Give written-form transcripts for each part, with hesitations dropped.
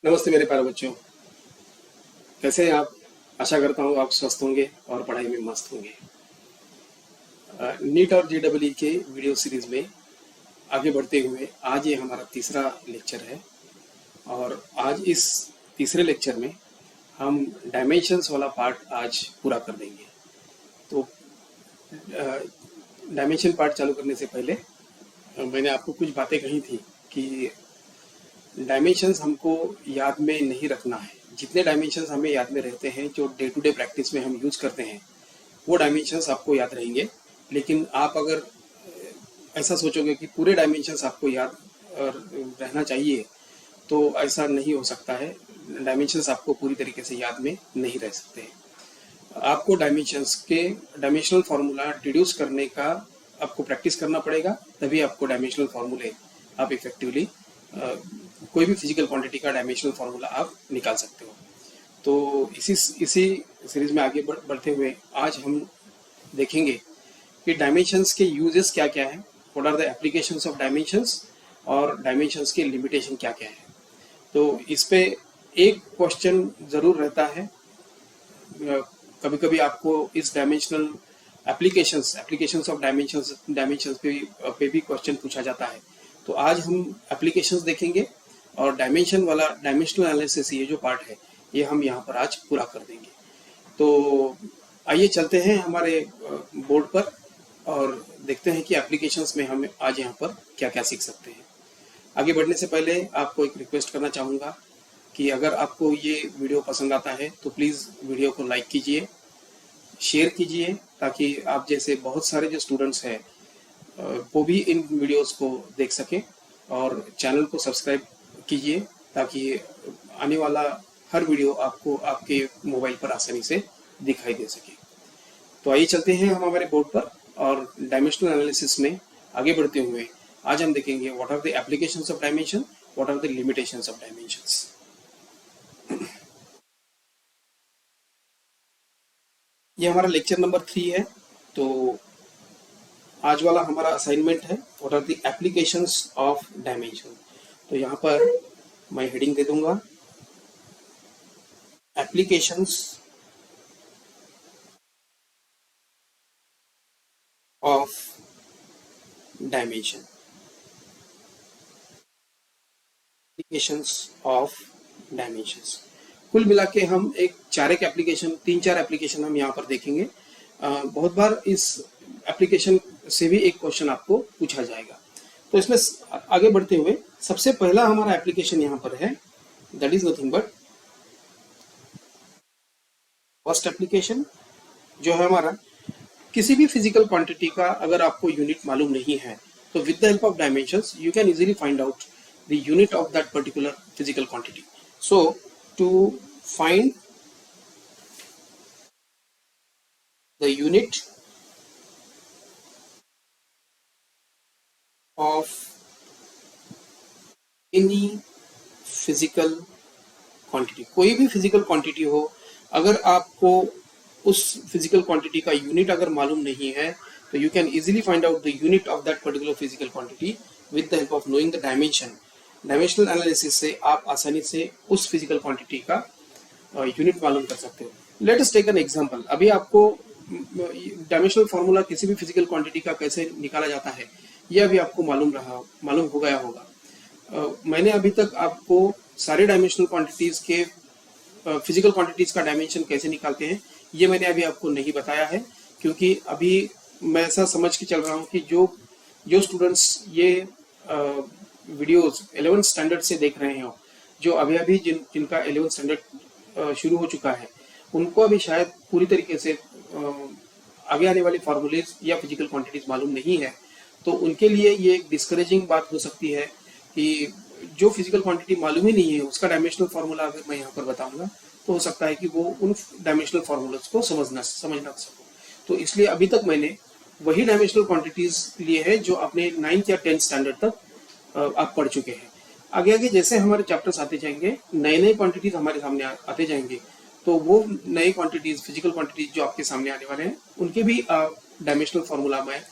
नमस्ते मेरे प्यारे बच्चों। कैसे हैं आप? आशा करता हूँ आप स्वस्थ होंगे और पढ़ाई में मस्त होंगे। नीट और जेडब्ल्यू के वीडियो सीरीज में आगे बढ़ते हुए आज ये हमारा तीसरा लेक्चर है। और आज इस तीसरे लेक्चर में हम डायमेंशंस वाला पार्ट आज पूरा कर देंगे। तो डायमेंशन पार्ट चालू करने से पहले मैंने आपको कुछ बातें कही थी कि डायमेंशंस हमको याद में नहीं रखना है। जितने डायमेंशंस हमें याद में रहते हैं, जो डे टू डे प्रैक्टिस में हम यूज करते हैं, वो डायमेंशंस आपको याद रहेंगे। लेकिन आप अगर ऐसा सोचोगे कि पूरे डायमेंशंस आपको याद रहना चाहिए, तो ऐसा नहीं हो सकता है। डायमेंशंस आपको पूरी तरीके से याद में नहीं रह सकते हैं। आपको डायमेंशंस के डायमेंशनल फार्मूला डिड्यूस करने का आपको प्रैक्टिस करना पड़ेगा, तभी आपको डायमेंशनल फार्मूले आप इफेक्टिवली कोई भी फिजिकल क्वांटिटी का डायमेंशनल फार्मूला आप निकाल सकते हो। तो इसी सीरीज में आगे बढ़ते हुए आज हम देखेंगे कि डायमेंशंस के यूजेस क्या क्या हैं, what are the applications of dimensions, और डायमेंशंस के लिमिटेशन क्या क्या है। तो इस पे एक क्वेश्चन जरूर रहता है, कभी कभी आपको इस डायमेंशनल एप्लीकेशंस ऑफ डायमेंशंस पे भी क्वेश्चन पूछा जाता है। तो आज हम एप्लीकेशंस देखेंगे और डायमेंशन वाला डायमेंशनल एनालिसिस ये जो पार्ट है, ये हम यहाँ पर आज पूरा कर देंगे। तो आइए चलते हैं हमारे बोर्ड पर और देखते हैं कि एप्लीकेशंस में हम आज यहाँ पर क्या क्या सीख सकते हैं। आगे बढ़ने से पहले आपको एक रिक्वेस्ट करना चाहूँगा कि अगर आपको ये वीडियो पसंद आता है तो प्लीज़ वीडियो को लाइक कीजिए, शेयर कीजिए, ताकि आप जैसे बहुत सारे जो स्टूडेंट्स हैं वो भी इन वीडियोस को देख सकें। और चैनल को सब्सक्राइब कीजिए ताकि आने वाला हर वीडियो आपको आपके मोबाइल पर आसानी से दिखाई दे सके। तो आइए चलते हैं हम हमारे बोर्ड पर और डायमेंशनल एनालिसिस में आगे बढ़ते हुए आज हम देखेंगे what are the applications of dimension, what are the limitations of dimensions. ये हमारा लेक्चर नंबर 3 है। तो आज वाला हमारा असाइनमेंट है what are the applications of dimension. तो यहाँ पर मैं हेडिंग दे दूंगा applications of dimension. Applications of dimensions कुल मिला के हम एक तीन चार एप्लीकेशन हम यहाँ पर देखेंगे। बहुत बार इस एप्लीकेशन से भी एक क्वेश्चन आपको पूछा जाएगा। तो इसमें आगे बढ़ते हुए सबसे पहला हमारा एप्लीकेशन यहाँ पर है, that is nothing but first application जो है हमारा, किसी भी फिजिकल क्वांटिटी का अगर आपको यूनिट मालूम नहीं है तो with the help of dimensions you can easily find out the unit of that particular physical quantity. So to find the unit of any physical quantity, कोई भी फिजिकल क्वांटिटी हो, अगर आपको उस फिजिकल क्वांटिटी का यूनिट अगर मालूम नहीं है तो you can easily find out the unit of that particular physical quantity with the help of knowing the dimension. Dimensional analysis से आप आसानी से उस फिजिकल क्वांटिटी का यूनिट मालूम कर सकते हो। Let us take an example. अभी आपको डायमेंशनल फार्मूला किसी भी फिजिकल क्वांटिटी का कैसे निकाला जाता है यह भी आपको मालूम हो गया होगा। मैंने अभी तक आपको सारे डायमेंशनल क्वांटिटीज के फिजिकल क्वांटिटीज का डायमेंशन कैसे निकालते हैं ये मैंने अभी आपको नहीं बताया है, क्योंकि अभी मैं ऐसा समझ के चल रहा हूँ कि जो स्टूडेंट्स ये वीडियोस 11th स्टैंडर्ड से देख रहे हो, जो अभी जिनका 11th स्टैंडर्ड शुरू हो चुका है, उनको अभी शायद पूरी तरीके से आगे आने वाली फार्मूलेज या फिजिकल क्वांटिटीज मालूम नहीं है। तो उनके लिए ये एक डिस्करेजिंग बात हो सकती है कि जो फिजिकल क्वांटिटी मालूम ही नहीं है उसका डायमेंशनल फार्मूला अगर मैं यहाँ पर बताऊंगा तो हो सकता है कि वो उन डायमेंशनल फार्मूलाज को समझ ना सकूं। तो इसलिए अभी तक मैंने वही डायमेंशनल क्वांटिटीज लिए हैं जो अपने 9th या 10th स्टैंडर्ड तक आप पढ़ चुके हैं। आगे आगे जैसे हमारे चैप्टर्स आते जाएंगे, नए नए क्वांटिटीज हमारे सामने आते जाएंगे, तो वो नए क्वांटिटीज फिजिकल क्वांटिटीज जो आपके सामने आने वाले हैं उनके भी डायमेंशनल फार्मूला मैं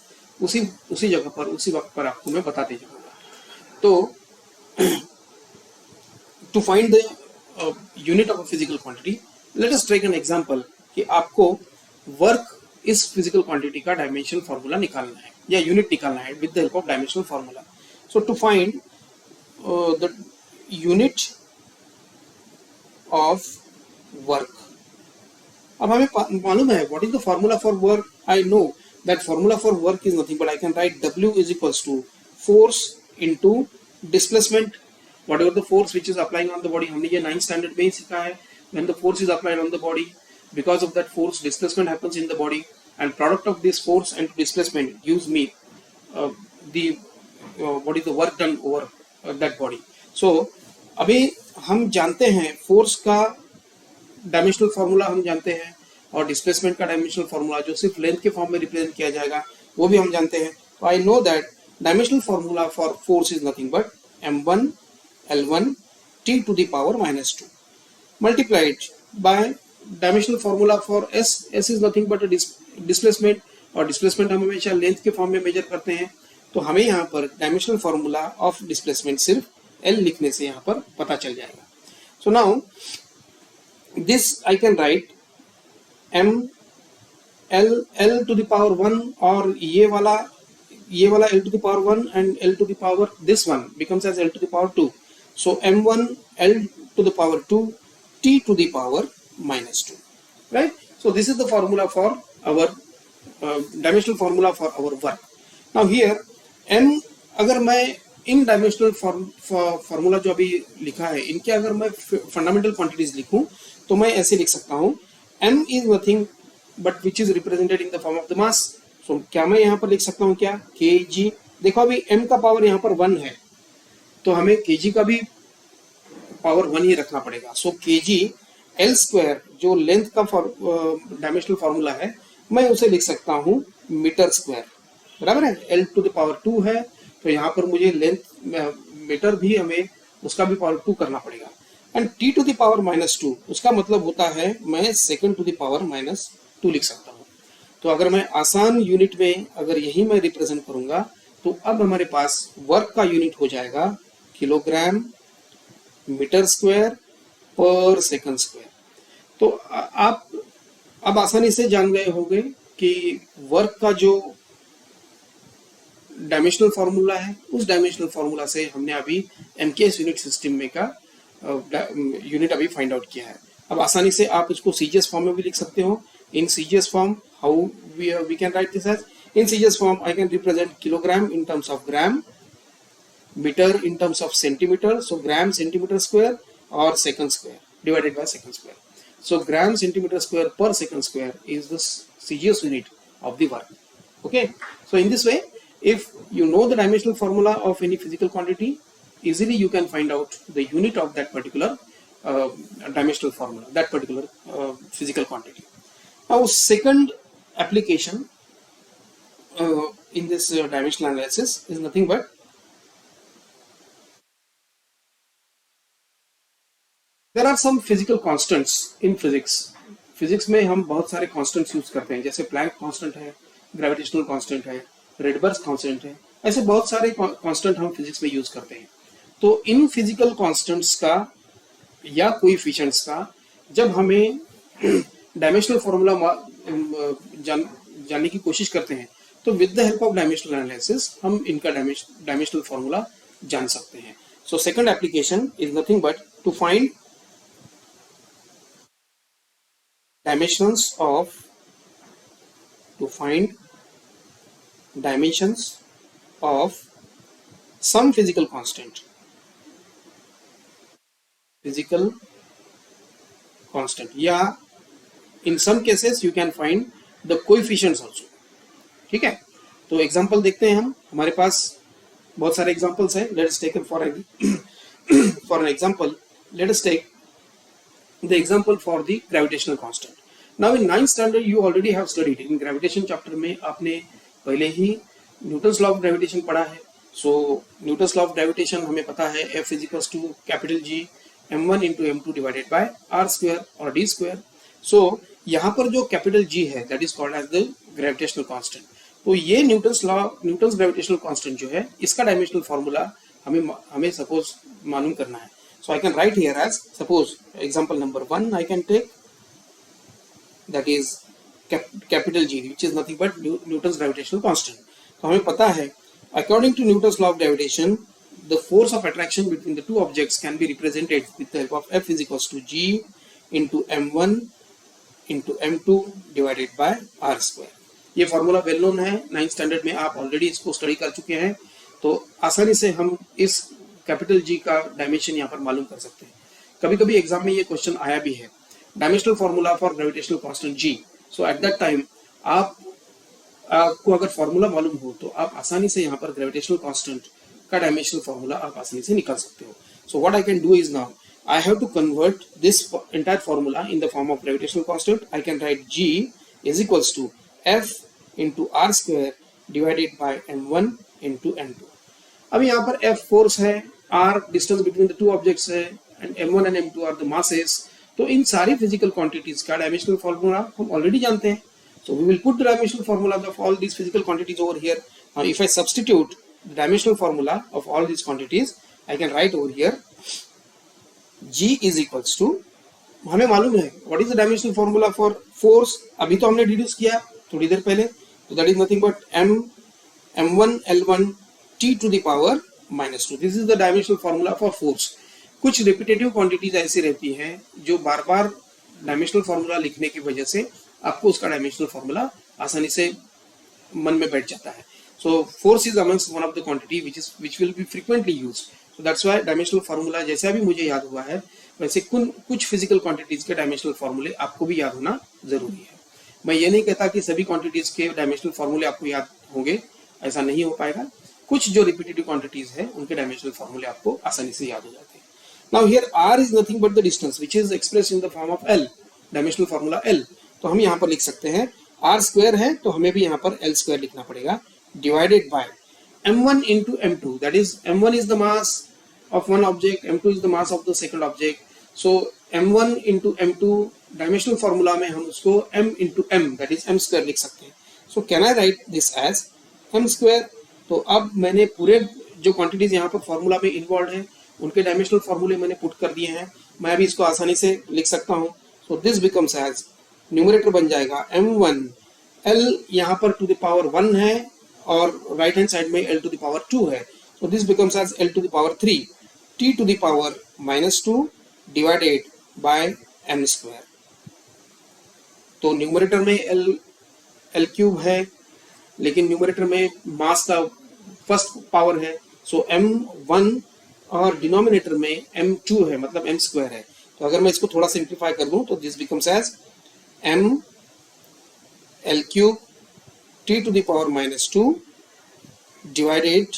उसी जगह पर उसी वक्त पर आपको मैं बताते जाऊंगा। तो to find the unit of a physical quantity, let us take an example कि आपको वर्क इस फिजिकल क्वांटिटी का डायमेंशन फॉर्मूला निकालना है या यूनिट निकालना है with the help of dimensional formula. So to find the unit of work, अब हमें मालूम है what is the formula for work. I know that formula for work is nothing but I can write W is equals to force into displacement, whatever the force which is applying on the body. हमने ये 9th standard में ही सीखा है. When the force is applied on the body, because of that force displacement happens in the body, and product of this force and displacement gives me the what is the work done over that body. So अभी हम जानते हैं force का dimensional formula हम जानते हैं और displacement का डायमेंशनल फार्मूला जो सिर्फ लेंथ के फॉर्म में रिप्रेजेंट किया जाएगा वो भी हम जानते हैं. तो आई know that dimensional formula for force is nothing but m1 L1 t to the power minus 2 multiplied by dimensional formula for s. S is nothing but a displacement और displacement हम हमेशा लेंथ के फॉर्म में major करते हैं. तो हमें यहाँ पर डायमेंशनल फॉर्मूला ऑफ डिस्प्लेसमेंट सिर्फ L लिखने से यहाँ पर पता चल जाएगा. सो now this I can right m L to the power 1 और ये वाला L to the power 1 and L to the power this one becomes as L to the power 2. So m1 L to the power 2 t to the power minus 2, right? So this is the formula for our dimensional formula for our work. Now here m, अगर मैं इन dimensional formula जो अभी लिखा है इनके अगर मैं fundamental quantities लिखूं तो मैं ऐसे लिख सकता हूं m is nothing but which is represented in the form of the mass. So क्या मैं यहाँ पर लिख सकता हूँ क्या kg. देखो अभी m का पावर यहाँ पर 1 है तो हमें kg का भी पावर 1 ही रखना पड़ेगा. सो kg L स्क्वायर जो लेंथ का डायमेंशनल फार्मूला है मैं उसे लिख सकता हूँ मीटर स्क्वायर, बराबर है. L टू द पावर 2 है तो यहाँ पर मुझे लेंथ मीटर भी हमें उसका भी पावर 2 करना पड़ेगा. And t to the power minus 2 उसका मतलब होता है मैं second to the power minus 2 लिख सकता हूँ. तो अगर मैं आसान यूनिट में अगर यही मैं रिप्रेजेंट करूंगा तो अब हमारे पास वर्क का यूनिट हो जाएगा किलोग्राम मीटर स्क्वायर पर सेकंड स्क्वायर. तो आप अब आसानी से जान गए होंगे कि वर्क का जो डायमेंशनल फार्मूला है उस डायमेंशनल फार्मूला से हमने अभी MKS यूनिट सिस्टम में का यूनिट अभी फाइंड आउट किया है. अब आसानी से आप इसको CGS फॉर्म में भी लिख सकते हो. In CGS form how we can write this as, in CGS form I can represent kilogram in terms of gram, meter in terms of centimeter, so gram centimeter square or second square divided by second square. So gram centimeter square per second square is the CGS unit of the work. Okay, so in this way if you know the dimensional formula of any physical quantity, easily you can find out the unit of that particular dimensional formula, that particular physical quantity. Now second application in this dimensional analysis is nothing but there are some physical constants in physics. Physics में हम बहुत सारे constants use करते हैं जैसे Planck constant है, gravitational constant है, Rydberg constant है, ऐसे बहुत सारे constant हम physics में use करते हैं. तो इन physical constants का या coefficients का जब हमें dimensional formula जानने की कोशिश करते हैं तो with the help of dimensional analysis हम इनका डायमेंशनल फॉर्मूला जान सकते हैं. So second application is nothing but to find dimensions of some physical constant या in some cases you can find the coefficients also. ठीक है, तो एग्जाम्पल देखते हैं हम. हमारे पास बहुत सारे एग्जाम्पल्स हैं. Let us take for an example, let us take the example for the gravitational constant. Now in 9th standard you already have studied in gravitation chapter में आपने पहले ही न्यूटन्स लॉ ऑफ ग्रेविटेशन पढ़ा है. So Newton's law of gravitation हमें पता है F is equals to capital G m1 into m2 divided by r square और d स्क्वायर. सो यहाँ पर जो कैपिटल G है that is called as the gravitational constant. तो ये न्यूटन्स ग्रेविटेशनल कांस्टेंट जो है इसका डायमेंशनल फार्मूला हमें सपोज मालूम करना है. So I can write here as, suppose example number 1 I can take, that is capital G, which is nothing but Newton's gravitational constant. तो हमें पता है according to Newton's law of gravitation, the force of attraction between the two objects can be represented with the help of F is equals to G into M1 into M2 divided by R square. ये formula well known है, 9th standard में आप already इसको study कर चुके हैं, तो आसानी से हम इस कैपिटल जी का डायमेंशन यहाँ पर मालूम कर सकते हैं. कभी कभी एग्जाम में ये क्वेश्चन आया भी है, dimensional formula for gravitational constant ji. So eight that time आपको अगर फॉर्मूला मालूम हो तो आप आसानी से यहाँ पर ग्रेविटेशनल कांस्टेंट का डायमेंशनल फॉर्मूला आप आसानी से निकाल सकते हो. So what I can do is now I have to convert this entire formula in the form of gravitational constant. I can write G is equals to F into R square divided by M1 into M2. अब यहाँ पर F force है, R distance between the two objects है, and M1 and M2 are the masses. तो इन सारी physical quantities का dimensional formula हम already जानते हैं. So we will put the dimensional formula of all these physical quantities over here. Now if I substitute the dimensional formula of all these quantities, I can write over here G is equals to, हमें मालूम है what is the dimensional formula for force, अभी तो हमने deduce किया थोड़ी देर पहले, तो that is nothing but m1 l1 t to the power minus 2. This is the dimensional formula for force. कुछ रिपीटेटिव क्वांटिटीज ऐसी रहती हैं जो बार बार डायमेंशनल फॉर्मूला लिखने की वजह से आपको उसका डायमेंशनल फॉर्मूला आसानी से मन में बैठ जाता है. So force is amongst one of the quantity which will be frequently used. So that's why dimensional formula जैसे अभी मुझे याद हुआ है वैसे कुछ फिजिकल क्वांटिटीज के डायमेंशनल फार्मूले आपको भी याद होना जरूरी है. मैं ये नहीं कहता कि सभी क्वांटिटीज के डायमेंशनल फार्मूले आपको याद होंगे, ऐसा नहीं हो पाएगा. कुछ जो रिपीटेटिव क्वांटिटीज है उनके डायमेंशनल फार्मूले आपको आसानी से याद हो जाते हैं. Now here r is nothing but the distance which is expressed in the form of l, dimensional formula l. तो हम यहाँ पर लिख सकते हैं r स्क्वायर है तो हमें भी यहाँ पर l स्क्वायर लिखना पड़ेगा, divided by m1 into m2, that is m1 is the mass of one object, m2 is the mass of the second object. So m1 into m2 dimensional formula में हम उसको m into m, that is m square लिख सकते हैं. So can I write this as m square? तो अब मैंने पूरे जो क्वांटिटीज यहाँ पर फॉर्मूला में इन्वॉल्व है उनके डायमेंशनल फॉर्मूले मैंने पुट कर दिए हैं, मैं अभी इसको आसानी से लिख सकता हूँ. So this becomes as, numerator बन जाएगा m1, l यहाँ पर टू द पावर 1 है और राइट हैंड साइड में l टू द पावर 2 है. So this becomes as l to the power 3 t to the power minus 2 divided by m square. तो numerator में l क्यूब है लेकिन न्यूमरेटर में मास का फर्स्ट पावर है, सो m1 और डिनोमिनेटर में m2 है मतलब m स्क्वायर है. तो अगर मैं इसको थोड़ा सिंप्लीफाई कर दूं तो this becomes as m l क्यूब t to the power minus 2 divided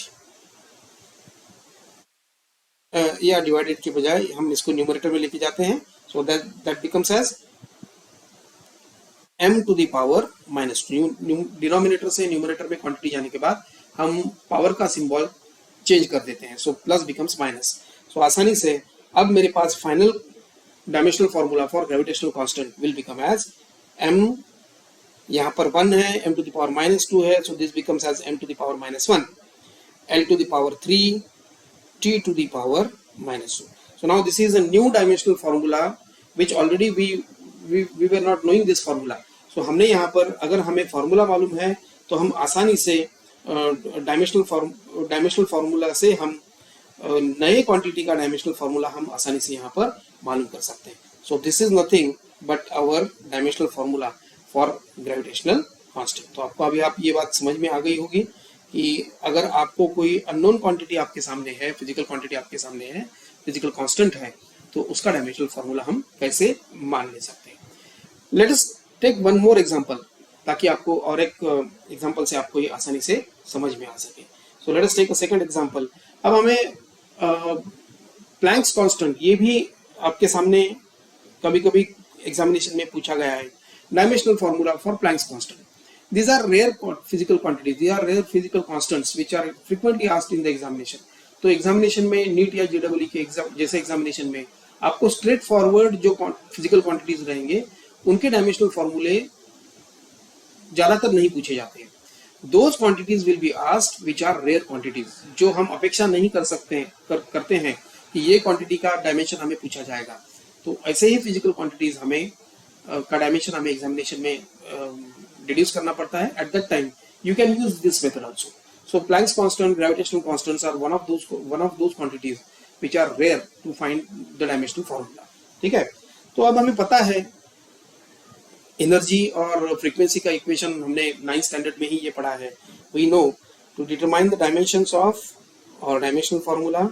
divided के बजाय हम इसको न्यूमरेटर में लेके जाते हैं. So that becomes as m to the power minus 2. Denominator से न्यूमरेटर में क्वांटिटी जाने के बाद हम पावर का सिंबल चेंज कर देते हैं, so plus becomes minus. So आसानी से अब मेरे पास final dimensional formula for gravitational constant will become as m, यहाँ पर 1 है, m to the power minus 2 है, so this becomes as m to the power minus 1, l to the power 3, t to the power minus 2. So now this is a new dimensional formula which already we were not knowing this formula. So हमने यहाँ पर अगर हमें formula मालूम है तो हम आसानी से डायमेंशनल फार्मूला से हम नए क्वांटिटी का डायमेंशनल फार्मूला हम आसानी से यहाँ पर मालूम कर सकते हैं. So this is nothing but our dimensional formula for gravitational constant. तो आपको अभी आप ये बात समझ में आ गई होगी कि अगर आपको कोई अननोन क्वांटिटी आपके सामने है, फिजिकल क्वांटिटी आपके सामने है, फिजिकल कांस्टेंट है, तो उसका डायमेंशनल फार्मूला हम कैसे मान ले सकते हैं. Let us take one more example ताकि आपको और एक एग्जांपल से आपको ये आसानी से समझ में आ सके. So let us take a second example. अब हमें प्लैंक्स कांस्टेंट, ये भी आपके सामने कभी कभी एग्जामिनेशन में पूछा गया है. Dimensional formula for Planck's constant. These are rare physical quantities. These are rare physical constants which are frequently asked in the examination. तो एग्जामिनेशन में नीट या जेडब्ल्यू के एग्जाम जैसे एग्जामिनेशन में आपको स्ट्रेट फॉरवर्ड जो फिजिकल क्वांटिटीज रहेंगे उनके डायमेंशनल फॉर्मूले ज्यादातर नहीं पूछे जाते हैं. Those quantities will be asked which are rare quantities, जो हम अपेक्षा नहीं कर सकते करते हैं कि ये क्वांटिटी का डायमेंशन हमें पूछा जाएगा। तो ऐसे ही फिजिकल क्वांटिटीज हमें का डायमेंशन हमें एग्जामिनेशन में डिड्यूस करना पड़ता है। At that time you can use this method also. So Planck's constant, gravitational constants are one of those quantities which are rare to find the dimensional formula. ठीक है, तो अब हमें पता है एनर्जी और फ्रीक्वेंसी का इक्वेशन हमने 9th स्टैंडर्ड में ही ये पढ़ा है। We know to determine the dimensions of और dimensional formula,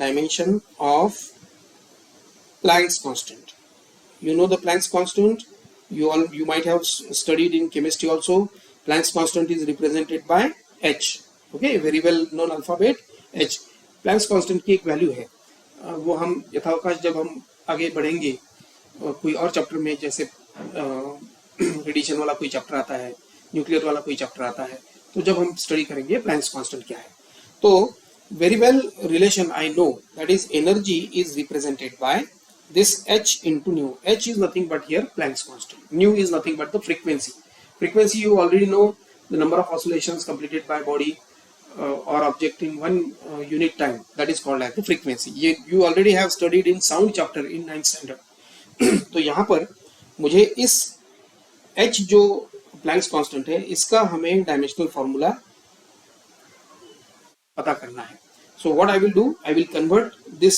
dimension of Planck's constant. You know the Planck's constant. You might have studied in chemistry also. Planck's constant is represented by h. Okay, very well known alphabet h. Planck's constant की एक value है, वो हम यथावकाश जब हम आगे बढ़ेंगे कोई और चैप्टर में, जैसे रेडिएशन वाला कोई चैप्टर आता है, न्यूक्लियर वाला कोई चैप्टर आता है, तो जब हम स्टडी करेंगे Planck's constant क्या है। तो very well relation I know, that is energy is represented by this h into nu. H is nothing but here Planck's constant. Nu is nothing but the frequency. Frequency you already know, the number of oscillations completed by body or object in one unit time, that is called as the frequency. You already have studied in sound chapter in 9th standard. तो यहाँ पर मुझे इस h जो Planck's constant है, इसका हमें dimensional formula पता करना है। So what I will do, I will convert this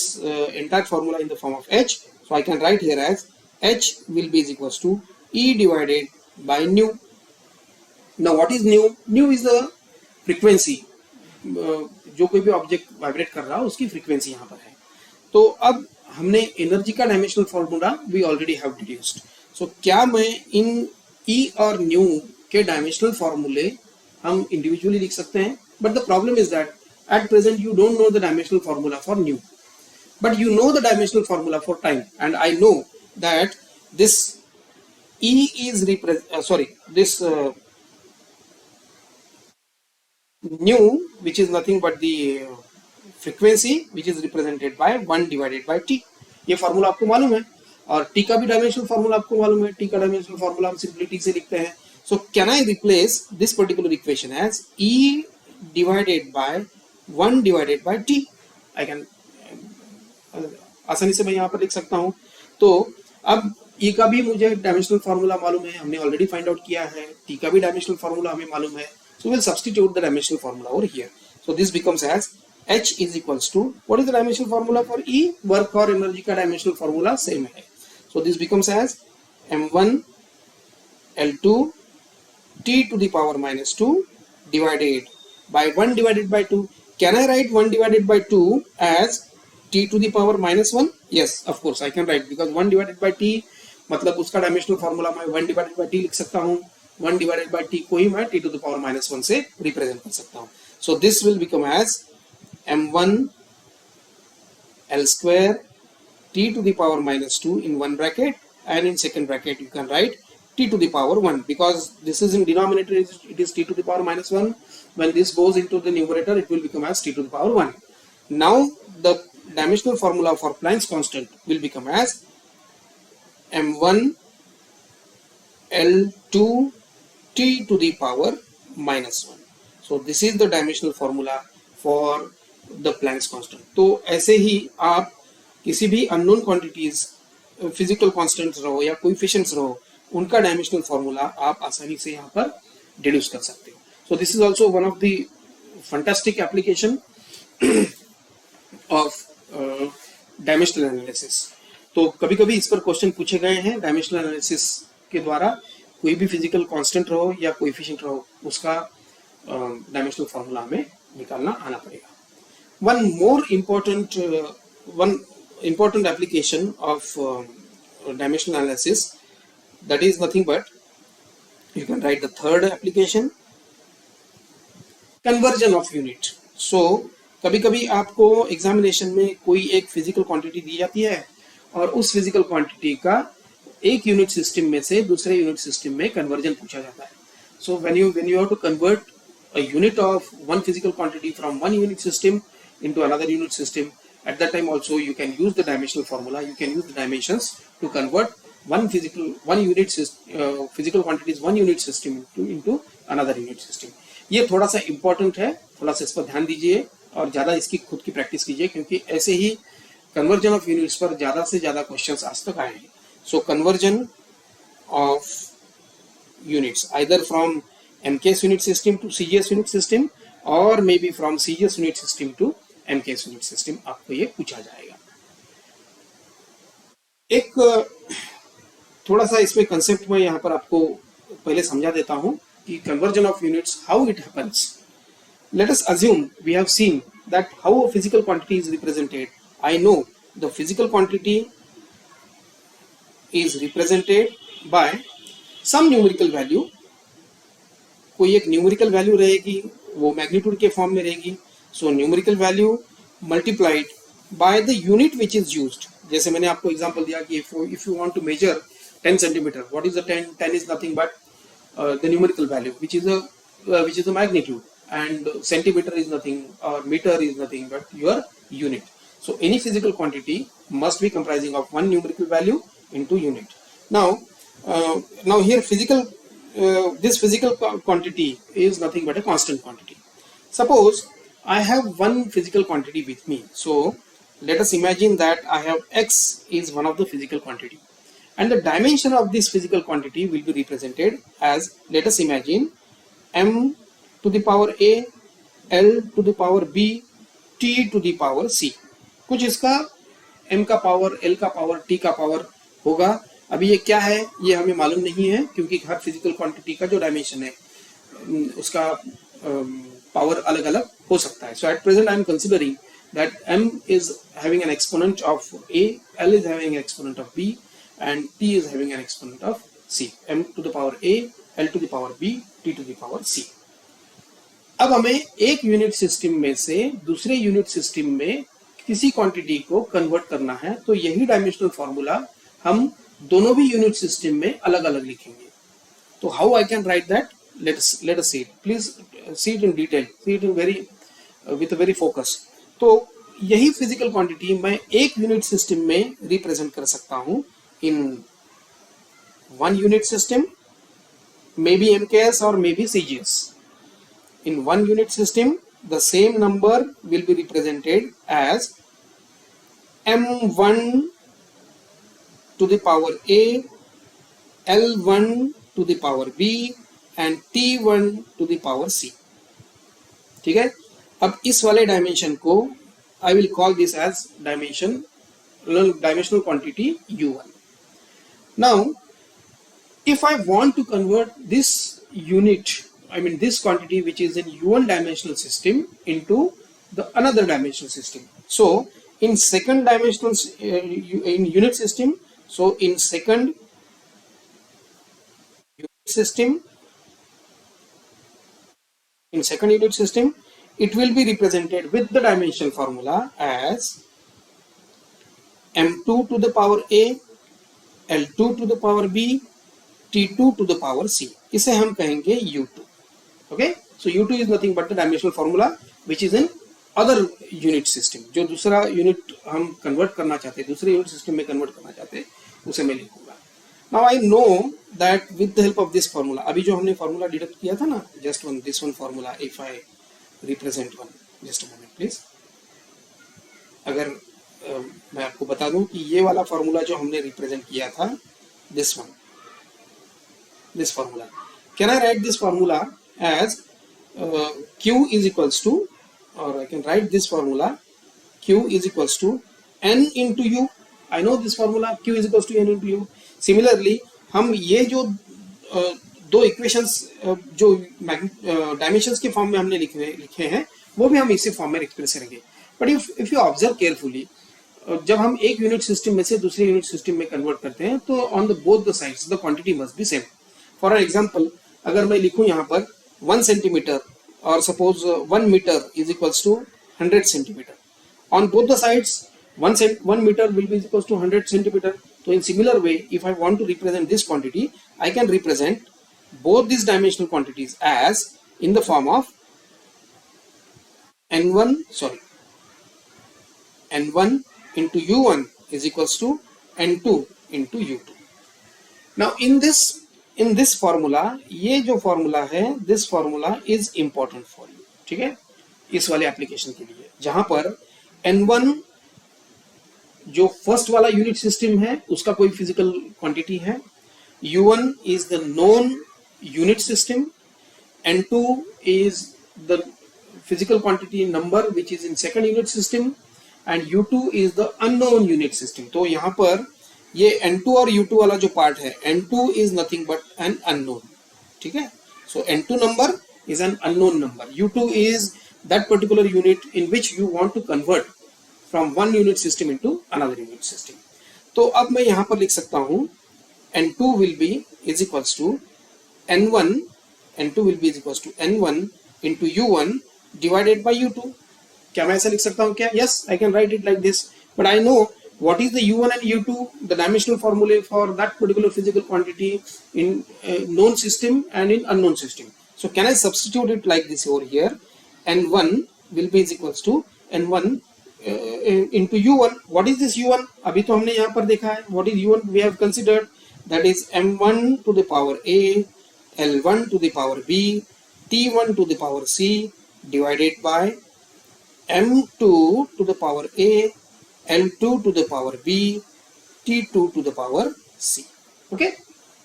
entire formula in the form of h. So I can write here as h will be is equals to E divided by nu. Now what is nu? Nu is the frequency. जो कोई भी object vibrate कर रहा है उसकी frequency यहाँ पर है। तो अब हमने एनर्जी का dimensional formula we already have deduced. So क्या मैं इन E और न्यू के डायमेंशनल फॉर्मूले हम इंडिविजुअली लिख सकते हैं? But the problem is that at present you don't know the dimensional formula for nu, but you know the dimensional formula for time, and I know that this E is nu, which is nothing but the frequency which is represented by 1 divided by t. ये formula आपको मालूम है, और t का भी dimensional formula आपको मालूम है। t का डायमेंशनल फॉर्मूला हम सिंपली t से लिखते हैं। So can I replace this particular equation as E divided by 1 divided by t? I can आसानी से मैं यहाँ पर लिख सकता हूँ। तो अब E का भी मुझे डायमेंशनल फॉर्मूला मालूम है, हमने ऑलरेडी फाइंड आउट किया है। T का भी डायमेंशनल फॉर्मूला हमें मालूम है। So we'll substitute the dimensional formula over here. So this becomes as h is equals to, what is the dimensional formula for E? Work और एनर्जी का dimensional formula same है। So this becomes as m1 L2 t to the power minus 2 divided by 1 divided by 2. Can I write 1 divided by 2 as t to the power minus 1? Yes, of course I can write, because 1 divided by t मतलब उसका dimensional formula मैं 1 divided by t लिख सकता हूँ। 1 divided by t को ही मैं t to the power minus 1 से represent कर सकता हूँ। So this will become as m1 L square t to the power minus 2 in one bracket, and in second bracket you can write t to the power 1, because this is in denominator, it is t to the power minus 1. When this goes into the numerator, it will become as t to the power 1. Now the dimensional formula for Planck's constant will become as m1 L2 t to the power minus 1. So this is the dimensional formula for the Planck's constant. तो ऐसे ही आप किसी भी unknown quantities, physical constants रहो या coefficients रहो, उनका dimensional formula आप आसानी से यहाँ पर डिड्यूस कर सकते हो। So this is also one of the fantastic application of dimensional analysis. तो कभी कभी इस पर क्वेश्चन पूछे गए हैं डायमेंशनल एनालिसिस के द्वारा। कोई भी फिजिकल कांस्टेंट रहो या कोएफिशिएंट रहो, उसका डायमेंशनल फॉर्मूला हमें निकालना आना पड़ेगा। one important application of dimensional analysis, that is nothing but, you can write the third application, conversion of unit. So कभी कभी आपको एग्जामिनेशन में कोई एक फिजिकल क्वांटिटी दी जाती है और उस फिजिकल क्वांटिटी का एक यूनिट सिस्टम में से दूसरे यूनिट सिस्टम में कन्वर्जन पूछा जाता है। So when you have to convert a unit of one physical quantity from one unit system into another unit system, at that time also you can use the dimensional formula, you can use the dimensions to convert one physical quantities one unit system into another unit system. ये थोड़ा सा important है, थोड़ा सा इस पर ध्यान दीजिए। और ज़्यादा इसकी खुद की प्रैक्टिस कीजिए, क्योंकि ऐसे ही कन्वर्जन ऑफ यूनिट्स पर ज़्यादा से ज़्यादा क्वेश्चंस आज तक आए हैं. So conversion of units either from MKS unit system to CGS unit system or maybe from CGS unit system to MKS unit system आपको ये पूछा जाएगा. एक थोड़ा सा इसमें कंसेप्ट में यहाँ पर आपको पहले समझा देता हूँ कि conversion of units how it happens. Let us assume we have seen that how a physical quantity is represented. I know the physical quantity is represented by some numerical value. कोई एक न्यूमेरिकल वैल्यू रहेगी, वो magnitude के form में रहेगी. So numerical value multiplied by the unit which is used. जैसे मैंने आपको एग्जांपल दिया कि if you want to measure 10 centimetre, what is the 10 is nothing but the numerical value which is a magnitude, and centimetre is nothing और metre is nothing but your unit. So any physical quantity must be comprising of one numerical value into unit. Now here this physical quantity is nothing but a constant quantity. Suppose I have one physical quantity with me. So let us imagine that I have x is one of the physical quantity, and the dimension of this physical quantity will be represented as, let us imagine, m to the power a, l to the power b, t to the power c. कुछ इसका m का power, l का power, t का power होगा. अभी ये क्या है ये हमें मालूम नहीं है, क्योंकि हर फिजिकल क्वांटिटी का जो डायमेंशन है उसका पावर अलग अलग हो सकता है. So at present I am considering that m is having an exponent of a, l is having an exponent of b, and t is having an exponent of c. m to the power a, l to the power b, t to the power c. अब हमें एक unit system में से दूसरे unit system में किसी quantity को convert करना है, तो यही डायमेंशनल फॉर्मूला हम दोनों भी यूनिट सिस्टम में अलग अलग लिखेंगे. तो how I can right that, let us see it. Please see it in detail, see it in with a very focus. तो यही फिजिकल क्वांटिटी मैं एक यूनिट सिस्टम में रिप्रेजेंट कर सकता हूं in one unit system, may be MKS or maybe CGS. In one unit system the same number will be represented as m1 to the power a, l1 to the power b, and t1 to the power c. ठीक है. अब इस वाले dimension को I will call this as dimensional quantity u1. Now if I want to convert this unit, I mean this quantity which is in u1 dimensional system into the another dimensional system. So in second dimensional in unit system, so in second unit system, it will be represented with the dimension formula as m2 to the power a, l2 to the power b, t2 to the power c. इसे हम कहेंगे u2. Okay, so u2 is nothing but the dimensional formula which is in other unit system. जो दूसरा unit हम convert करना चाहते हैं, दूसरे यूनिट सिस्टम में कन्वर्ट करना चाहते हैं, उसे मैं लिखूंगा. Now I know that with the help of this formula, अभी जो हमने formula डिडक्ट किया था ना, just this one formula, if I represent one, just a moment please. अगर मैं आपको बता दूं कि ये वाला फॉर्मूला जो हमने रिप्रेजेंट किया था, this one, this formula, can I write this formula as q is equals to, or I can write this formula q is equals to n into u. I know this formula q is equals to n into u. Similarly हम ये जो दो equations जो dimensions के form में हमने लिखे हैं वो भी हम इसी फॉर्म में एक्सप्रेस करेंगे. But if you observe carefully, जब हम एक यूनिट सिस्टम में से दूसरे यूनिट सिस्टम में कन्वर्ट करते हैं तो on the both the sides the quantity must be same. For example, अगर मैं लिखूं यहाँ पर 1 सेंटीमीटर और suppose 1 metre is equals to 100 centimetre, on both the sides 1 meter will be equals to 100 centimeter. So in similar way, if I want to represent this quantity, I can represent both these dimensional quantities as in the form of n1 into u1 is equals to n2 into u2. Now in this formula, ये जो formula है, this formula is important for you. ठीक है. इस वाले application के लिए, जहां पर N1 जो फर्स्ट वाला यूनिट सिस्टम है उसका कोई फिजिकल क्वांटिटी है, U1 is the known unit system, N2 is the physical quantity number which is in second unit system, and U2 is the unknown unit system. तो यहाँ पर ये N2 और U2 वाला जो पार्ट है, N2 is nothing but an unknown, ठीक है. So N2 number is an unknown number, U2 is that particular unit in which you want to convert from one unit system into another unit system. तो अब मैं यहाँ पर लिख सकता हूँ N2 will be is equals to N1, N2 will be is equals to N1 into U1 divided by U2. क्या मैं ऐसा लिख सकता हूँ क्या? Yes, I can write it like this. But I know what is the U1 and U2, the dimensional formula for that particular physical quantity in known system and in unknown system. So can I substitute it like this over here? N1 will be is equals to N1 into U1. What is this U1? अभी तो हमने यहाँ पर देखा है. What is U1? We have considered that is M1 to the power A, L1 to the power B, T1 to the power C divided by M2 to the power A, L2 to the power B, T2 to the power C. Okay,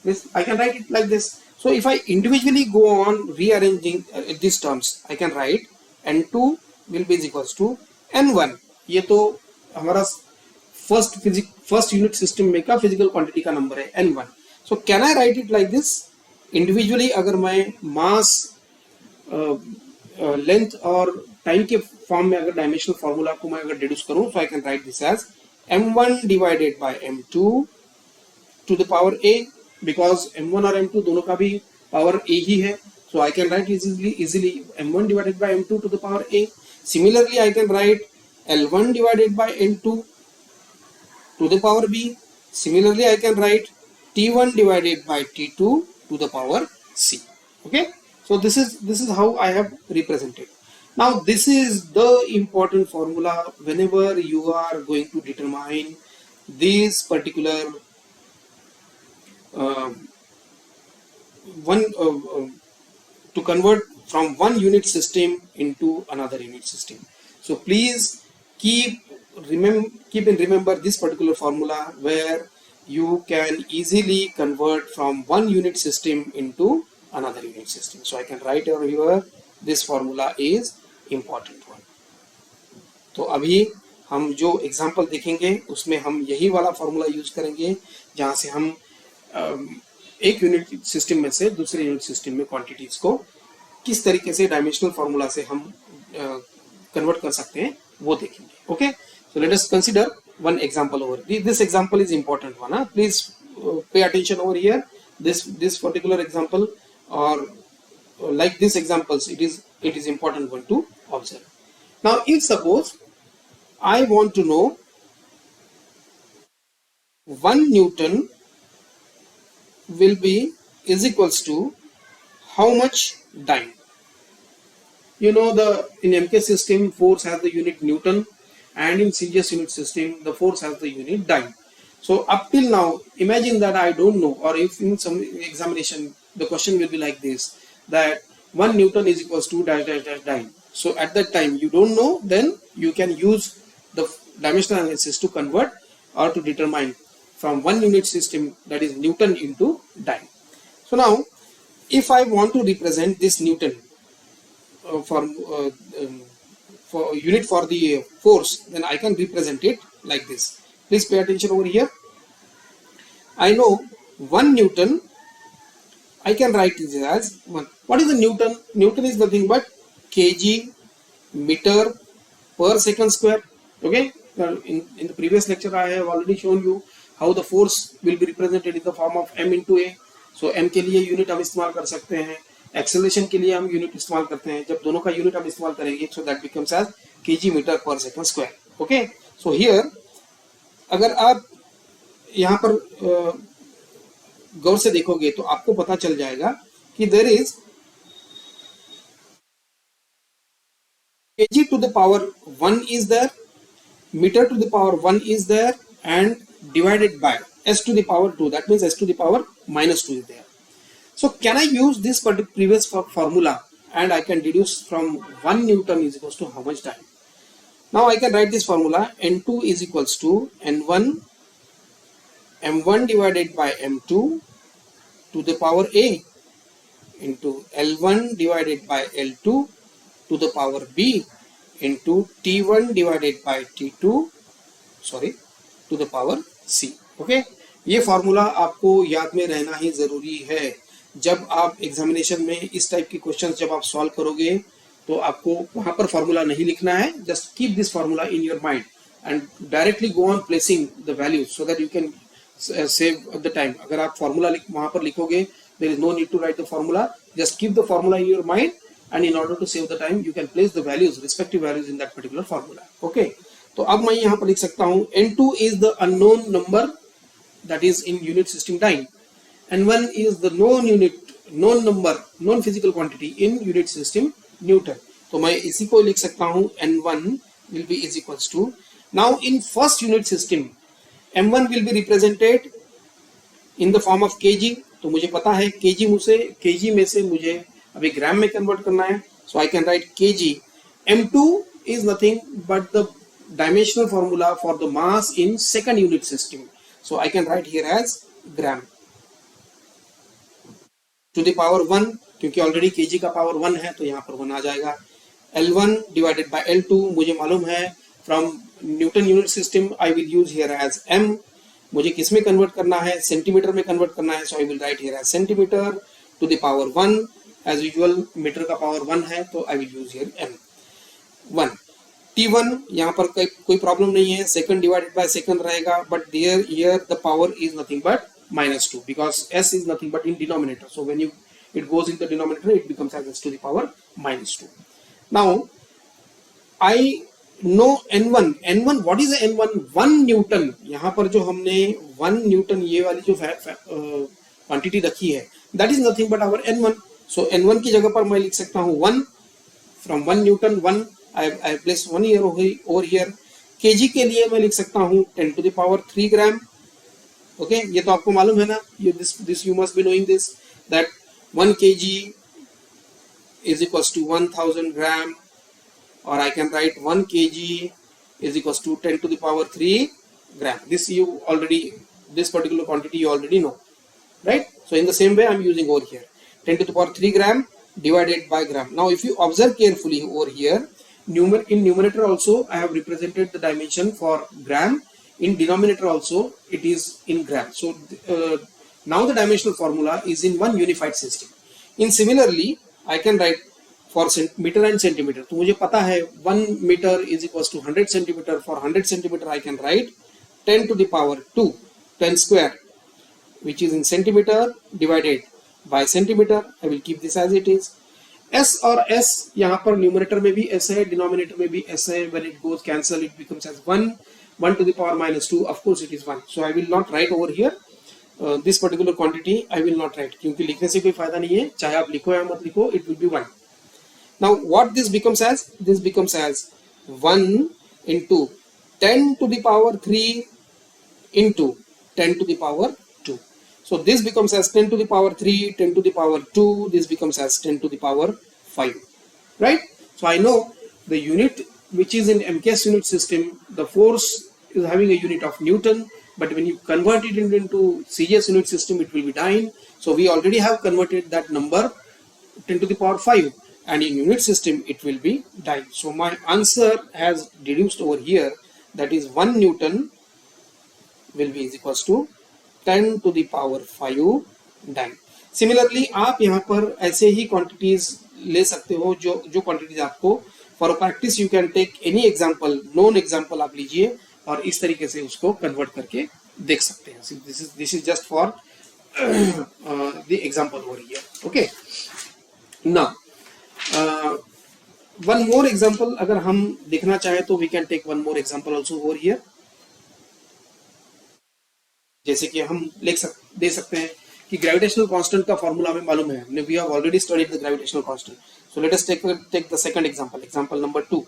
this I can write it like this. So if I individually go on rearranging these terms, I can write N2 will be equals to N1. ये तो हमारा first unit system में का physical quantity का number है N1. So can I write it like this? Individually अगर मैं मास, length और टाइम के फॉर्म में अगर डायमेंशनल फॉर्मूला को मैं अगर डिड्यूस करूं, so I can write this as M1 divided by M2 to the power A, because M1 और M2 दोनों का भी पावर A ही है. So I can write easily M1 divided by M2 to the power A. Similarly, I can write L1 divided by L2 to the power B. Similarly, I can write T1 divided by T2 to the power C. Okay, so this is how I have represented. Now this is the important formula whenever you are going to determine this particular to convert from one unit system into another unit system. So please keep in remember this particular formula where you can easily convert from one unit system into another unit system. So I can write over here, this formula is important one. तो अभी हम जो example देखेंगे उसमें हम यही वाला formula use करेंगे, जहां से हम एक यूनिट सिस्टम में से दूसरे यूनिट सिस्टम में क्वांटिटीज को किस तरीके से डायमेंशनल फॉर्मूला से हम कन्वर्ट कर सकते हैं वो देखेंगे. Okay, so let us consider one example over. This example is important one. Please pay attention over here. This particular example, or like this examples, it is important one to observe. Now, if suppose I want to know 1 Newton will be is equals to how much dyne. You know, in MK system force has the unit Newton, and in CGS unit system the force has the unit dyne. So up till now, imagine that I don't know, or if in some examination the question will be like this, that 1 Newton is equals to dash dash dash dyne. So at that time you don't know, then you can use the dimensional analysis to convert or to determine from one unit system, that is Newton, into dyne. So now if I want to represent this Newton for unit for the force, then I can represent it like this. Please pay attention over here. I know 1 Newton, I can write this as 1. What is the Newton? Newton is nothing but kg meter per second square. Okay, in the previous lecture I have already shown you how the force will be represented in the form of m into a. So m के लिए unit हम इस्तेमाल कर सकते हैं, acceleration के लिए हम यूनिट इस्तेमाल करते हैं. जब दोनों का यूनिट हम इस्तेमाल करेंगे, so that becomes as kg meter per second square. Okay, so here अगर आप यहाँ पर गौर से देखोगे तो आपको पता चल जाएगा कि there is kg to the power 1 is there, meter to the power 1 is there, and divided by s to the power 2, that means s to the power minus 2 is there. So can I use this previous formula and I can deduce from 1 Newton is equals to how much time. Now I can write this formula. N2 is equals to N1 M1 divided by M2 to the power A into L1 divided by L2 to the power B into T1 divided by T2 to the power C. Okay, ये formula आपको याद में रहना ही जरूरी है. जब आप examination में इस टाइप की क्वेश्चन जब आप सॉल्व करोगे तो आपको वहां पर फॉर्मूला नहीं लिखना है. Just keep this formula in your mind and directly go on placing the values so that you can save the time. अगर आप फॉर्मूला वहां पर लिखोगे, there is no need to write the formula. Just keep the formula in your mind, and in order to save the time, you can place the values, respective values in that particular formula. Okay. तो अब मैं यहाँ पर लिख सकता हूँ N2 is the unknown number that is in unit system time. N1 is the known number, known physical quantity in unit system Newton. तो मैं इसी को लिख सकता हूँ N1 will be is equals to, now in first unit system M1 will be represented in the form of kg. तो मुझे पता है kg में से मुझे अभी ग्राम में कन्वर्ट करना है. So I can write kg. M2 is nothing but the dimensional formula for the mass in second unit system. So I can write here as gram to the power 1, क्योंकि already kg का power 1 है तो यहाँ पर 1 आ जाएगा. L1 divided by L2 मुझे मालूम है from Newton unit system. I will use here as m. मुझे किस में कन्वर्ट करना है, सेंटीमीटर में कन्वर्ट करना है. So I will write here as centimetre to the power 1. As usual metre का पावर 1 है तो I will use here m 1. T1 यहाँ पर कोई प्रॉब्लम नहीं है, सेकंड डिवाइडेड बाय सेकंड रहेगा, but there here the power is nothing but -2 because s is nothing but in denominator. So when it goes in the denominator, it becomes as s to the power -2. Now I know N1 what is N1? 1 Newton. यहाँ पर जो हमने 1 Newton ये वाली जो quantity रखी है, that is nothing but our N1. So N1 की जगह पर मैं लिख सकता हूँ 1 from 1 Newton. 1 I place 1 here over here. kg के लिए मैं लिख सकता हूँ 10 to the power 3 gram. Okay, ये तो आपको मालूम है ना, this you must be knowing this, that 1 kg is equals to 1000 gram, or I can write 1 kg is equals to 10 to the power 3 gram. This particular quantity you already know, right? So in the same way I am using over here 10 to the power 3 gram divided by gram. Now if you observe carefully over here, in numerator also I have represented the dimension for gram. In denominator also it is in gram. So now the dimensional formula is in one unified system. In similarly I can write for meter and centimeter. तो मुझे पता है 1 meter is equals to 100 centimeter. For 100 centimeter I can write 10 to the power 2, 10 square, which is in centimeter divided by centimeter. I will keep this as it is. S और S यहाँ पर numerator में भी S है, denominator में भी S है. When it goes cancel, it becomes as 1 to the power -2. Of course it is 1. So I will not write over here this particular quantity. I will not write, क्योंकि लिखने से कोई फायदा नहीं है, चाहे आप लिखो या मत लिखो, it will be 1. Now what this becomes as? This becomes as 1 into 10 to the power 3 into 10 to the power 2. So this becomes as 10 to the power 3, 10 to the power 2. This becomes as 10 to the power 5, right? So I know the unit which is in MKS unit system, the force is having a unit of Newton, but when you convert it into CGS unit system, it will be dyne. So we already have converted that number 10 to the power 5, and in unit system it will be dyne. So my answer has deduced over here, that is 1 Newton will be is equals to 10 to the power 5 dyne. Similarly आप यहाँ पर ऐसे ही quantities ले सकते हो, जो quantities आपको for practice you can take any example, known example आप लीजिए और इस तरीके से उसको convert करके देख सकते हैं. So this is just for the example over here. Okay. Now one more example अगर हम देखना चाहे तो we can take one more example also over here. जैसे कि हम दे सकते हैं कि ग्रेविटेशनल कांस्टेंट का फॉर्मूला हमें मालूम है. We have already studied the gravitational constant. So let us take the second example, example number 2.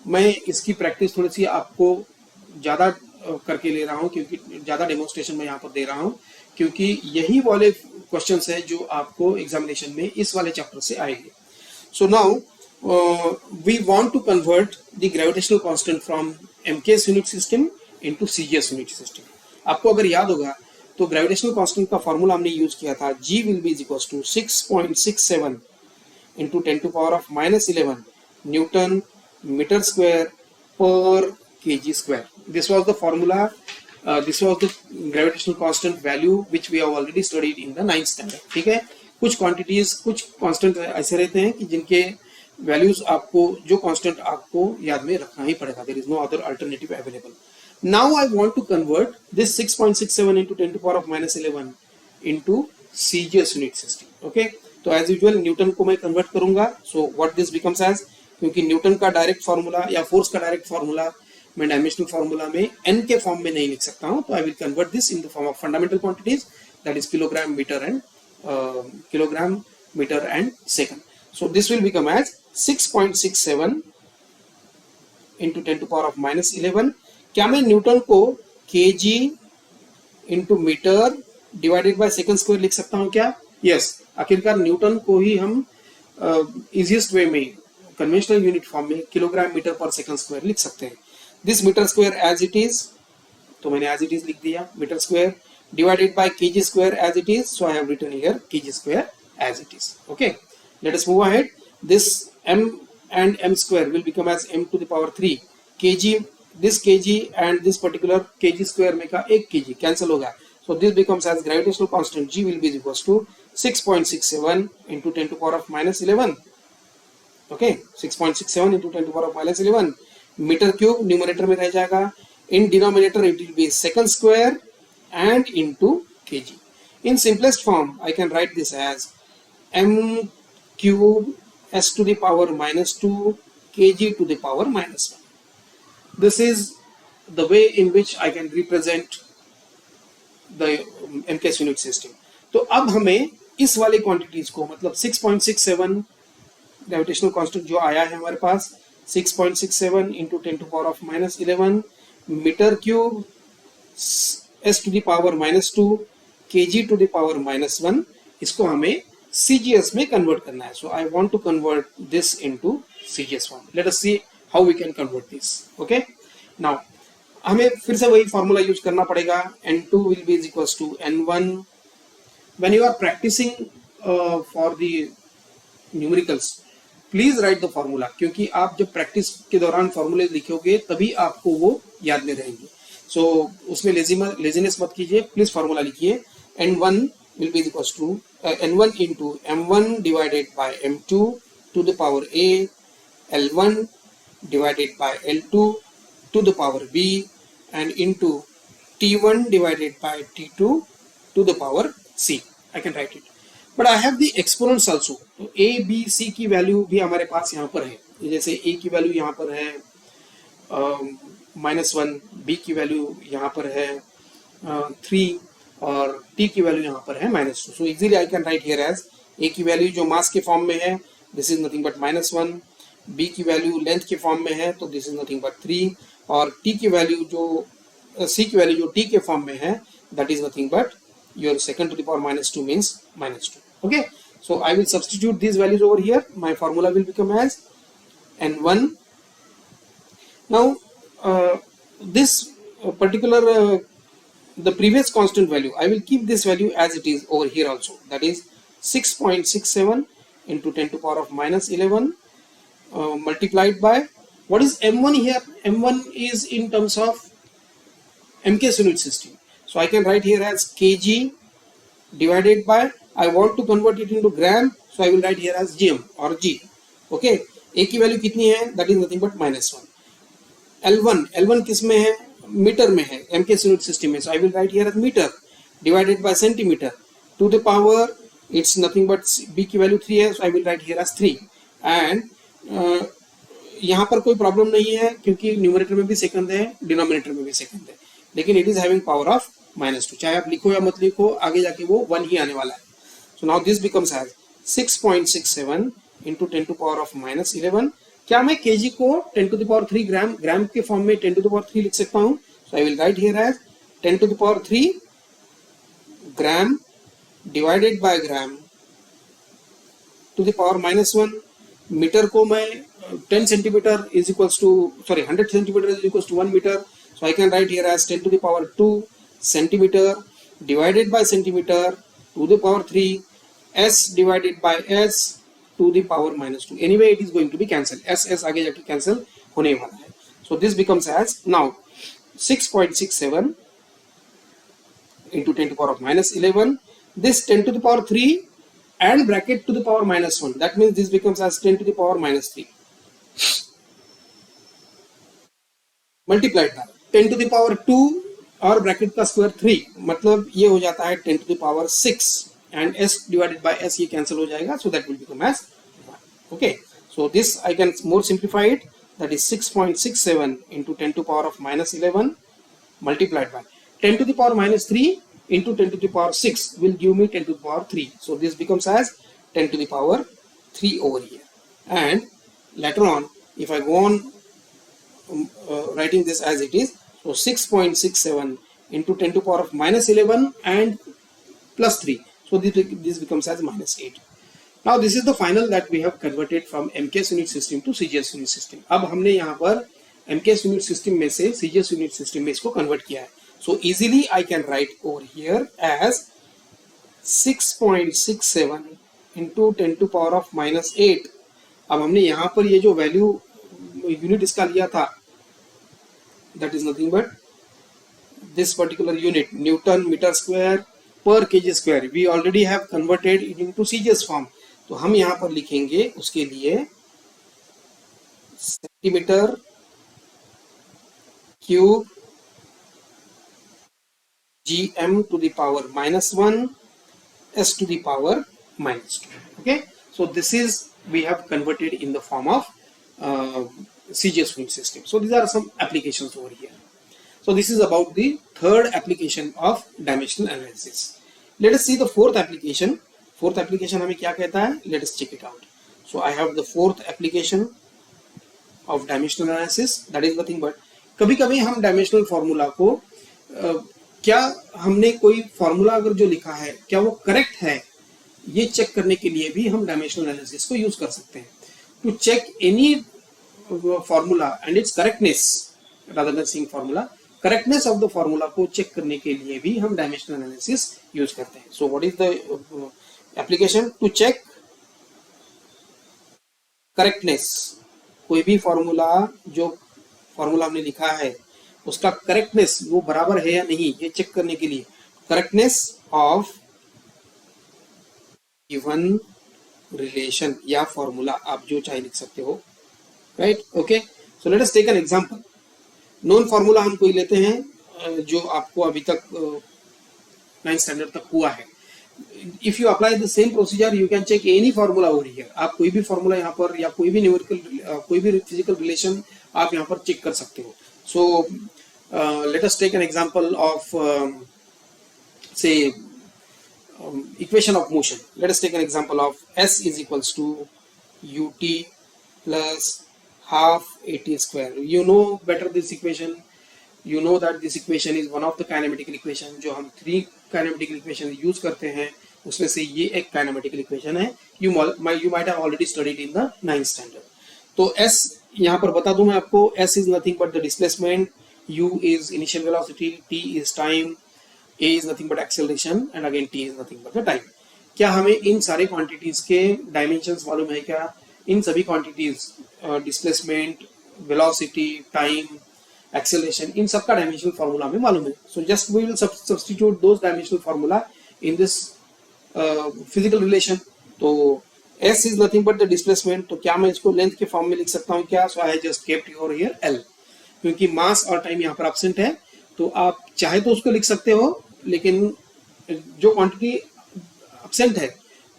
मैं इसकी प्रैक्टिस थोड़ी सी आपको ज़्यादा करके ले रहा हूँ, क्योंकि ज़्यादा डेमोन्स्ट्रेशन मैं यहाँ पर दे रहा हूँ, क्योंकि यही वाले क्वेश्चंस है जो आपको एग्जामिनेशन में इस वाले चैप्टर से आएंगे. So now we want to convert the gravitational constant from MKS unit system into CGS unit system. आपको अगर याद होगा तो ग्रेविटेशनल कांस्टेंट का फॉर्मूला हमने यूज किया था, G will be equal to 6.67 into 10 to power of minus 11 Newton meter square per kg square. This was the formula. This was the gravitational constant value which we have already studied in the 9th standard. ठीक है, कुछ quantities, कुछ constant ऐसे रहते हैं कि जिनके values आपको, जो constant आपको याद में रखना ही पड़ेगा. There is no other alternative available. Now I want to convert this 6.67 into 10 to power of minus 11 into CGS unit system. Okay. तो एज यूजुअल न्यूटन को मैं कन्वर्ट करूंगा. So what this becomes as, क्योंकि Newton का direct formula या force का direct formula मैं dimensional formula में एन के फॉर्म में नहीं लिख सकता हूं. तो I will convert this in the form of fundamental quantities, that is kilogram metre and second. So this will become as 6.67 into 10 to power of minus 11. क्या मैं न्यूटन को kg into metre divided by second square लिख सकता हूं क्या? Yes. आखिरकार Newton को ही हम इजीएस्ट वे में कन्वेंशनल यूनिट फॉर्म में kilogram metre per second square लिख सकते हैं. This metre square as it is, तो मैंने एज इट इज लिख दिया metre square, divided by KG square as it is. So I have written here KG square as it is. Okay, let us move ahead. This m and m square will become as m to the power 3 kg. This kg and this particular kg square में का 1 kg cancel होगा. So this becomes as gravitational constant G will be equals to 6.67 into 10 to power of minus 11. Okay, 6.67 into 10 to power of minus 11. Meter cube numerator में रह जाएगा. In denominator it will be second square and into kg. In simplest form, I can write this as m cube s to the power minus 2 kg to the power minus 1. This is the way in which I can represent the MKS unit system. तो अब हमें इस वाले quantities को, मतलब 6.67 gravitational constant जो आया है हमारे पास, 6.67 into 10 to power of minus 11 metre cube s to the power minus 2 kg to the power minus 1, इसको हमें CGS में कन्वर्ट करना है. So I want to convert this into CGS form. Let us see how we can convert this. Okay, now हमें फिर से वही formula use करना पड़ेगा. N2 will be equals to N1. When you are practicing for the numericals, please write the formula, क्योंकि आप जब practice के दौरान फॉर्मूले लिखोगे तभी आपको वो याद में रहेंगे. सो उसमें लेजीनेस मत कीजिए, प्लीज फॉर्मूला लिखिए. N1 will be equals to N1 into M1 divided by M2 to the power A, L1 divided by L2 to the power b, and into T1 divided by T2 to the power c. I can write it, but I have the exponents also. तो a b c की value भी हमारे पास यहाँ पर है. जैसे a की value यहाँ पर है -1, b की वैल्यू यहाँ पर है 3 और t की वैल्यू यहाँ पर है -2. So easily I can write here as a की वैल्यू जो मास के फॉर्म में है, this is nothing but -1. b की वैल्यू लेंथ के फॉर्म में है, तो दिस इज नथिंग बट 3. और t की वैल्यू जो c की वैल्यू जो t के फॉर्म में है, that is nothing but your second to the power -2 means -2. Okay, so I will substitute these values over here. My formula will become as N1. Now this particular the previous constant value, I will keep this value as it is over here also, that is 6.67 into 10 to power of -11 multiplied by, what is M1 here? M1 is in terms of MKS unit system. So I can write here as kg divided by, I want to convert it into gram, so I will write here as gm or g. Okay, a की value कितनी है? That is nothing but -1. L1 किस में है? Metre में है, MKS unit system में. So I will write here as meter divided by centimeter to the power, it's nothing but b की वैल्यू 3 है, so I will write here as 3. And यहाँ पर कोई प्रॉब्लम नहीं है क्योंकि न्यूमरेटर में भी सेकंड है, डिनोमिनेटर में भी सेकंड है, लेकिन it is having power of -2. चाहे आप लिखो या मत लिखो, आगे जाके वो 1 ही आने वाला है. So now this becomes as 6.67 into 10 to power of -11. क्या मैं kg को 10 to the power 3 ग्राम के फॉर्म में 10 to the power 3 लिख सकता हूँ? So I will write here as 10 to the power 3 gram divided by gram to the power -1। Metre को मैं 10 centimetre is equals to 100 centimetre is equals to 1 metre, so I can write here as 10 to the power 2 centimetre divided by centimetre to the power 3 s divided by s to the power -2। anyway it is going to be cancelled, s आगे जाके cancel होने वाला है। so this becomes as now 6.67 into 10 to the power of -11, this 10 to the power 3 and bracket to the power -1, that means this becomes as 10 to the power -3 multiplied by 10 to the power 2 और bracket का square 3, मतलब ये हो जाता है 10 to the power 6 and s divided by s ये cancel हो जाएगा, so that will become as 1। okay, so this I can more simplify it, that is 6.67 into 10 to the power of -11 multiplied by 10 to the power -3 into 10 to the power 6 will give me 10 to the power 3, so this becomes as 10 to the power 3 over here। and later on if I go on writing this as it is, so 6.67 into 10 to the power of -11 and plus 3, so this becomes as -8। now this is the final that we have converted from MKS unit system to CGS unit system। अब हमने यहाँ पर MKS unit system में से CGS unit system में इसको convert किया है, so easily I can write over here as 6.67 into 10 to the power of -8। अब हमने यहाँ पर ये जो वैल्यू यूनिट इसका लिया था, that is nothing but this particular unit, Newton meter square per kg square, we already have converted it into CGS form, तो हम यहाँ पर लिखेंगे उसके लिए centimetre cube gm to the power -1 s to the power -2। okay, so this is we have converted in the form of CGS unit system। so these are some applications over here। so this is about the third application of dimensional analysis। let us see the fourth application। fourth application हमें क्या कहता है, let us check it out। so I have the fourth application of dimensional analysis, that is nothing but कभी कभी हम dimensional formula को क्या हमने कोई फॉर्मूला अगर जो लिखा है क्या वो करेक्ट है, ये चेक करने के लिए भी हम डायमेंशनल एनालिसिस को यूज कर सकते हैं। To check any formula and its correctness rather than seeing formula, correctness of the formula को चेक करने के लिए भी हम डायमेंशनल एनालिसिस यूज करते हैं। So what is the application to check correctness, कोई भी फॉर्मूला जो फॉर्मूला हमने लिखा है उसका करेक्टनेस वो बराबर है या नहीं, ये चेक करने के लिए करेक्टनेस ऑफ गिवन रिलेशन या फॉर्मूला आप जो चाहे लिख सकते हो, right. Okay, so let us take an example. Known formula हम कोई लेते हैं जो आपको अभी तक 9th स्टैंडर्ड तक हुआ है। If you apply the same procedure you can check any formula over here. आप कोई भी फॉर्मूला यहाँ पर या कोई भी न्यूमेरिकल कोई भी फिजिकल रिलेशन आप यहाँ पर चेक कर सकते हो। So let us take an example of say equation of motion. Let us take an example of S is equals to ut plus half at square. You know better this equation. You know that this equation is one of the kinematical equation जो हम 3 kinematical equation use करते हैं, उसमें से ये एक kinematical equation है। You might have already studied in the 9th standard. तो S यहाँ पर बता दूं मैं आपको, S is nothing but the displacement, U is initial velocity, T is time, A is nothing but acceleration and again T is nothing but the time। क्या हमें इन सारे क्वांटिटीज के डायमेंशंस मालूम है क्या? इन सभी quantities displacement, velocity, time, acceleration, इन सब का डायमेंशनल फार्मूला हमें मालूम है। So just we will substitute those dimensional formula in this physical relation. तो S is nothing but the displacement, तो क्या मैं इसको लेंथ के फॉर्म में लिख सकता हूँ क्या? So I just kept over here L, क्योंकि मास और टाइम यहाँ पर एब्सेंट है, तो आप चाहे तो उसको लिख सकते हो, लेकिन जो क्वांटिटी एब्सेंट है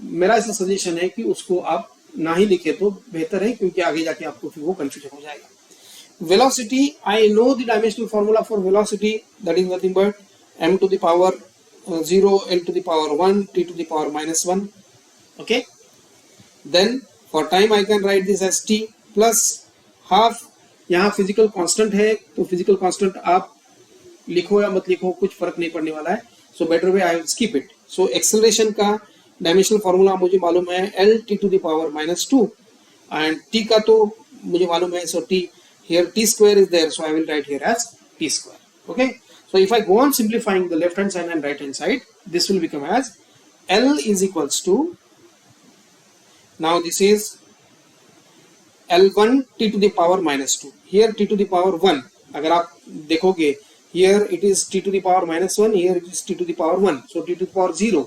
मेरा ऐसा सजेशन है कि उसको आप ना ही लिखे तो बेहतर है, क्योंकि आगे जाके आपको फिर वो कंफ्यूजन हो जाएगा। Velocity, I know the dimensional formula for velocity, that is nothing but m to the power 0, l to the power 1, t to the power -1। okay, then for time I can write this as t plus half। यहाँ physical constant है तो physical constant आप लिखो या मत लिखो कुछ फर्क नहीं पड़ने वाला है, so better way I will skip it. So acceleration का डायमेंशनल फॉर्मूला मुझे मालूम है L T to the power -2 and T का तो मुझे मालूम है, so T here t square is there, so I will write here as t square. Okay, so if I go on simplifying the left hand side and right hand side, this will become as L is equals to, now this is L1 t to the power -2, here t to the power 1, अगर आप देखोगे here it is t to the power -1, here it is t to the power 1, so t to the power 0,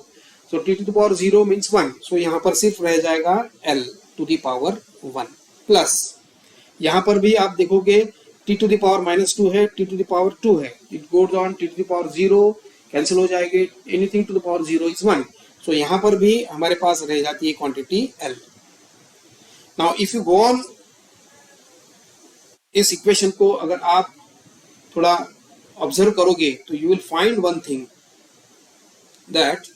so t to the power 0 means 1, so यहाँ पर सिर्फ रह जाएगा L to the power 1 plus यहाँ पर भी आप देखोगे t to the power -2 है, t to the power 2 है, it goes on t to the power 0 cancel हो जाएंगे, anything to the power 0 is 1, so यहाँ पर भी हमारे पास रह जाती है quantity L. Now if you go on, इस इक्वेशन को अगर आप थोड़ा ऑब्जर्व करोगे तो you will find one thing, that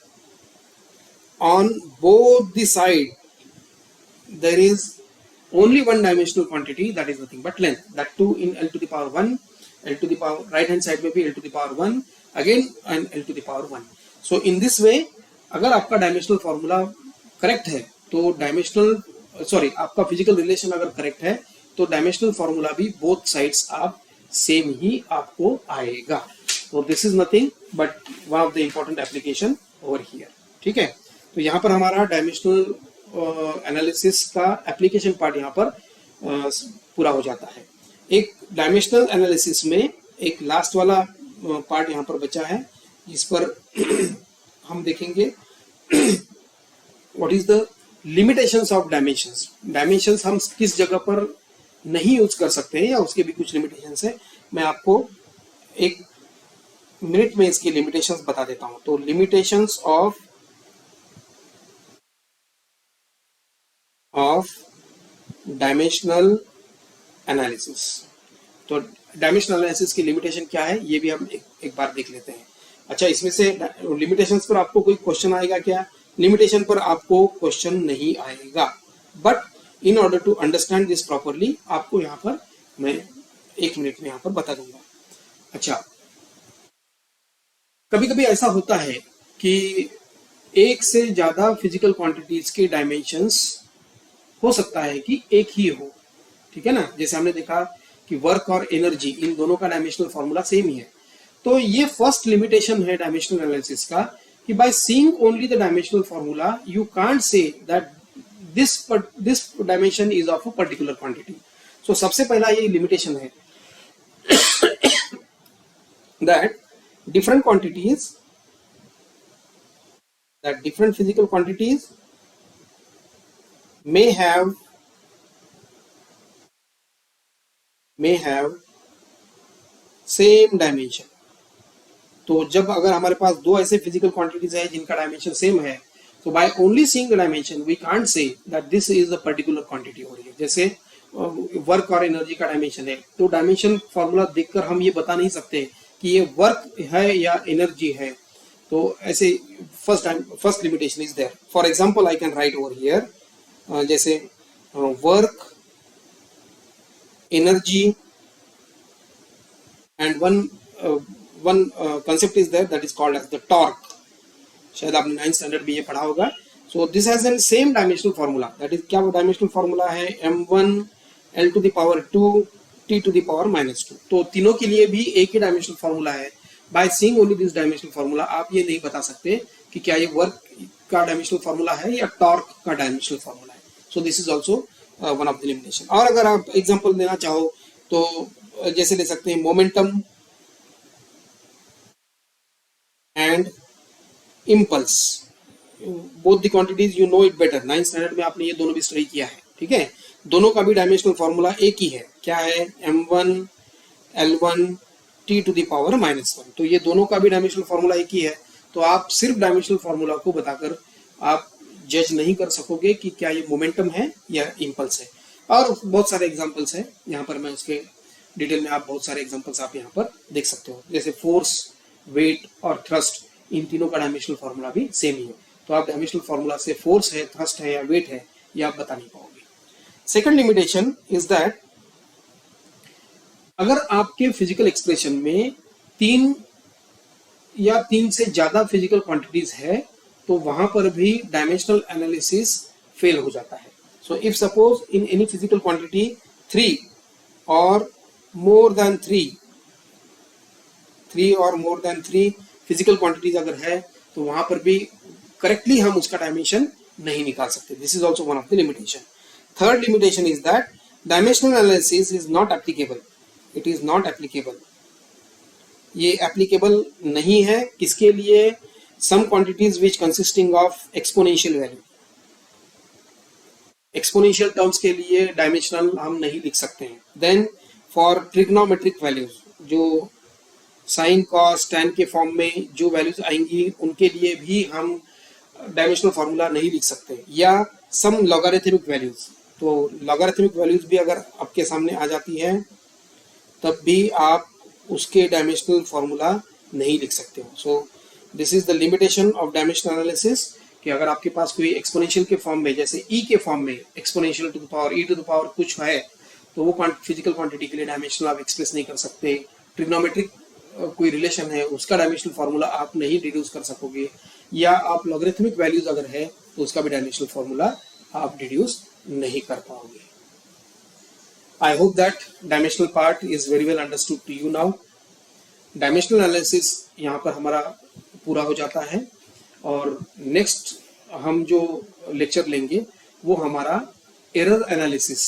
on both the side there is only one dimensional quantity, that is nothing but length, that too in L to the power 1, L to the power right hand side में भी L to the power 1 again and L to the power 1. So in this way अगर आपका dimensional formula correct है तो आपका physical relation अगर correct है तो डायमेंशनल फॉर्मूला भी बोथ साइड्स आप सेम ही आपको आएगा. तो this is nothing but one of the important application over here. ठीक है, तो यहाँ पर हमारा डायमेंशनल एनालिसिस का एप्लीकेशन पार्ट यहाँ पर पूरा हो जाता है. एक डायमेंशनल एनालिसिस में एक लास्ट वाला पार्ट यहाँ पर बचा है, जिस पर हम देखेंगे what is the limitations of dimensions. Dimensions हम किस जगह पर नहीं यूज कर सकते हैं या उसके भी कुछ लिमिटेशंस है. मैं आपको एक मिनट में इसकी लिमिटेशंस बता देता हूं. तो लिमिटेशंस ऑफ डायमेंशनल एनालिसिस. तो डायमेंशनल एनालिसिस की लिमिटेशन क्या है ये भी हम एक बार देख लेते हैं. अच्छा, इसमें से लिमिटेशंस पर आपको कोई क्वेश्चन आएगा क्या? लिमिटेशन पर आपको क्वेश्चन नहीं आएगा, but in order to understand this properly आपको यहाँ पर मैं 1 मिनट में यहाँ पर बता दूंगा. अच्छा, कभी कभी ऐसा होता है कि एक से ज्यादा फिजिकल क्वांटिटीज के डायमेंशंस हो सकता है कि एक ही हो. ठीक है ना, जैसे हमने देखा कि वर्क और एनर्जी, इन दोनों का डायमेंशनल फॉर्मूला सेम ही है. तो ये फर्स्ट लिमिटेशन है डायमेंशनल एनालिसिस का कि by seeing only the dimensional formula you can't say that this dimension is of a particular quantity. सो सबसे पहला ये लिमिटेशन है that different quantities, that different physical quantities may have same dimension. तो जब अगर हमारे पास दो ऐसे फिजिकल क्वांटिटीज है जिनका डायमेंशन सेम है, तो by only seeing the dimension we can't say that this is the particular quantity हो रही है. जैसे वर्क और एनर्जी का डायमेंशन है, तो डायमेंशन फॉर्मूला देखकर हम ये बता नहीं सकते कि ये वर्क है या एनर्जी है. तो ऐसे first limitation is there. For example I can write over here, जैसे work, energy and one concept is there that is called as the torque. शायद आपने 9th स्टैंडर्ड में ये पढ़ा होगा. So this has an same dimensional formula. That is क्या वो dimensional formula है? m1 l to the power 2 t to the power -2. तो तीनों के लिए भी एक ही डायमेंशनल फॉर्मूला है. Bye seeing only this dimensional formula आप ये नहीं बता सकते कि क्या ये वर्क का डायमेंशनल फॉर्मूला है या टॉर्क का डायमेंशनल फॉर्मूला है. सो this is also one of the limitation. और अगर आप एग्जांपल देना चाहो तो जैसे ले सकते हैं momentum and impulse. Both the quantities you know it better. 9th standard में आपने ये दोनों भी स्टडी किया है. ठीक है, दोनों का भी डायमेंशनल फॉर्मूला एक ही है. क्या है? m1 l1 t to the power -1. तो ये दोनों का भी डायमेंशनल फॉर्मूला एक ही है. तो आप सिर्फ डायमेंशनल फॉर्मूला को बताकर आप जज नहीं कर सकोगे कि क्या ये मोमेंटम है या इम्पल्स है. और बहुत सारे एग्जांपल्स हैं यहाँ पर, मैं उसके डिटेल में आप बहुत सारे एग्जांपल्स आप यहाँ पर देख सकते हो. जैसे फोर्स, वेट और थ्रस्ट, इन तीनों का डायमेंशनल फॉर्मूला भी सेम ही है. तो आप डायमेंशनल फॉर्मूला से फोर्स है, थ्रस्ट है या वेट है ये आप बता नहीं पाओगे. सेकंड लिमिटेशन इज दैट अगर आपके फिजिकल एक्सप्रेशन में 3 या 3 से ज्यादा फिजिकल क्वांटिटीज है तो वहां पर भी डायमेंशनल एनालिसिस फेल हो जाता है. So if suppose in any physical quantity 3 और मोर देन 3 फिजिकल क्वांटिटीज अगर है तो वहां पर भी करेक्टली हम उसका डायमेंशन नहीं निकाल सकते. This is also one of the limitation. Third limitation is that dimensional analysis is not applicable. It is not applicable. ये एप्लीकेबल नहीं है किसके लिए? Some quantities which consisting of exponential value. Exponential terms के लिए डायमेंशनल हम नहीं लिख सकते हैं. देन फॉर ट्रिग्नोमेट्रिक वैल्यूज, जो साइन कॉस टैन के फॉर्म में जो वैल्यूज आएंगी उनके लिए भी हम डायमेंशनल फार्मूला नहीं लिख सकते. या सम लॉगरिथमिक वैल्यूज, तो लॉगरिथमिक वैल्यूज भी अगर आपके सामने आ जाती है तब भी आप उसके डायमेंशनल फार्मूला नहीं लिख सकते हो. सो this is the limitation of dimensional analysis कि अगर आपके पास कोई एक्सपोनेंशियल के फॉर्म में, जैसे ई के फॉर्म में exponential to the power E to the power कुछ है, तो वो फिजिकल क्वांटिटी के लिए डायमेंशनल आप एक्सप्रेस नहीं कर सकते. ट्रिग्नोमेट्रिक कोई रिलेशन है उसका डायमेंशनल फार्मूला आप नहीं डिड्यूस कर सकोगे. या आप लॉगरिथमिक वैल्यूज अगर है तो उसका भी डायमेंशनल फार्मूला आप डिड्यूस नहीं कर पाओगे. I hope that dimensional part is very well understood to you now. Dimensional analysis यहाँ पर हमारा पूरा हो जाता है और नेक्स्ट हम जो लेक्चर लेंगे वो हमारा एरर एनालिसिस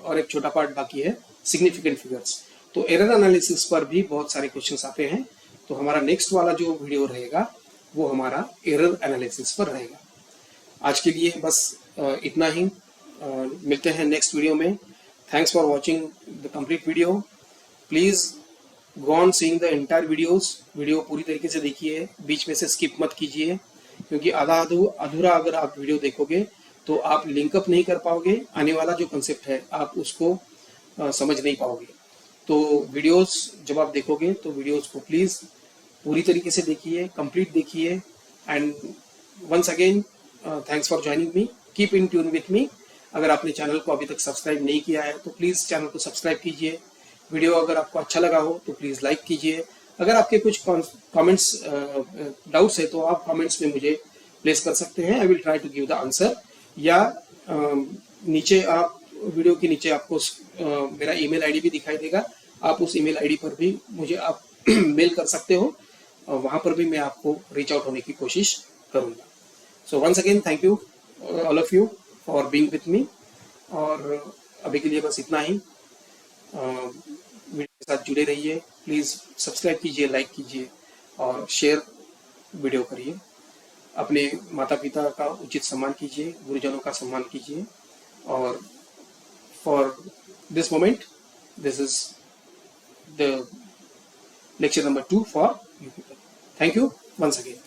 और एक छोटा पार्ट बाकी है सिग्निफिकेंट फिगर्स. तो एरर एनालिसिस पर भी बहुत सारे क्वेश्चंस आते हैं. तो हमारा नेक्स्ट वाला जो वीडियो रहेगा वो हमारा एरर एनालिसिस पर रहेगा. आज के लिए बस इतना ही. मिलते हैं नेक्स्ट वीडियो में. Thanks for watching the complete video. Please go on seeing the entire videos. Video पूरी तरीके से देखिए, बीच में से स्किप मत कीजिए, क्योंकि आधा अधूरा अगर आप वीडियो देखोगे तो आप लिंकअप नहीं कर पाओगे. आने वाला जो कंसेप्ट है आप उसको समझ नहीं पाओगे. तो वीडियोस जब आप देखोगे तो वीडियोस को प्लीज़ पूरी तरीके से देखिए, कंप्लीट देखिए. And once again thanks for joining me. Keep in tune with me. अगर आपने चैनल को अभी तक सब्सक्राइब नहीं किया है तो प्लीज़ चैनल को सब्सक्राइब कीजिए. वीडियो अगर आपको अच्छा लगा हो तो प्लीज़ लाइक कीजिए. अगर आपके कुछ कमेंट्स डाउट्स है तो आप कमेंट्स में मुझे प्लेस कर सकते हैं. I will try to give the answer. या नीचे आप वीडियो के नीचे आपको मेरा ईमेल आईडी भी दिखाई देगा. आप उस ईमेल आईडी पर भी मुझे आप मेल कर सकते हो. वहाँ पर भी मैं आपको रीच आउट होने की कोशिश करूँगा. So once again thank you all of you for being with me. और अभी के लिए बस इतना ही. वीडियो के साथ जुड़े रहिए. प्लीज़ सब्सक्राइब कीजिए, लाइक कीजिए और शेयर वीडियो करिए. अपने माता पिता का उचित सम्मान कीजिए, गुरुजनों का सम्मान कीजिए. और for this moment this is the lecture number 2 for you people. Thank you once again.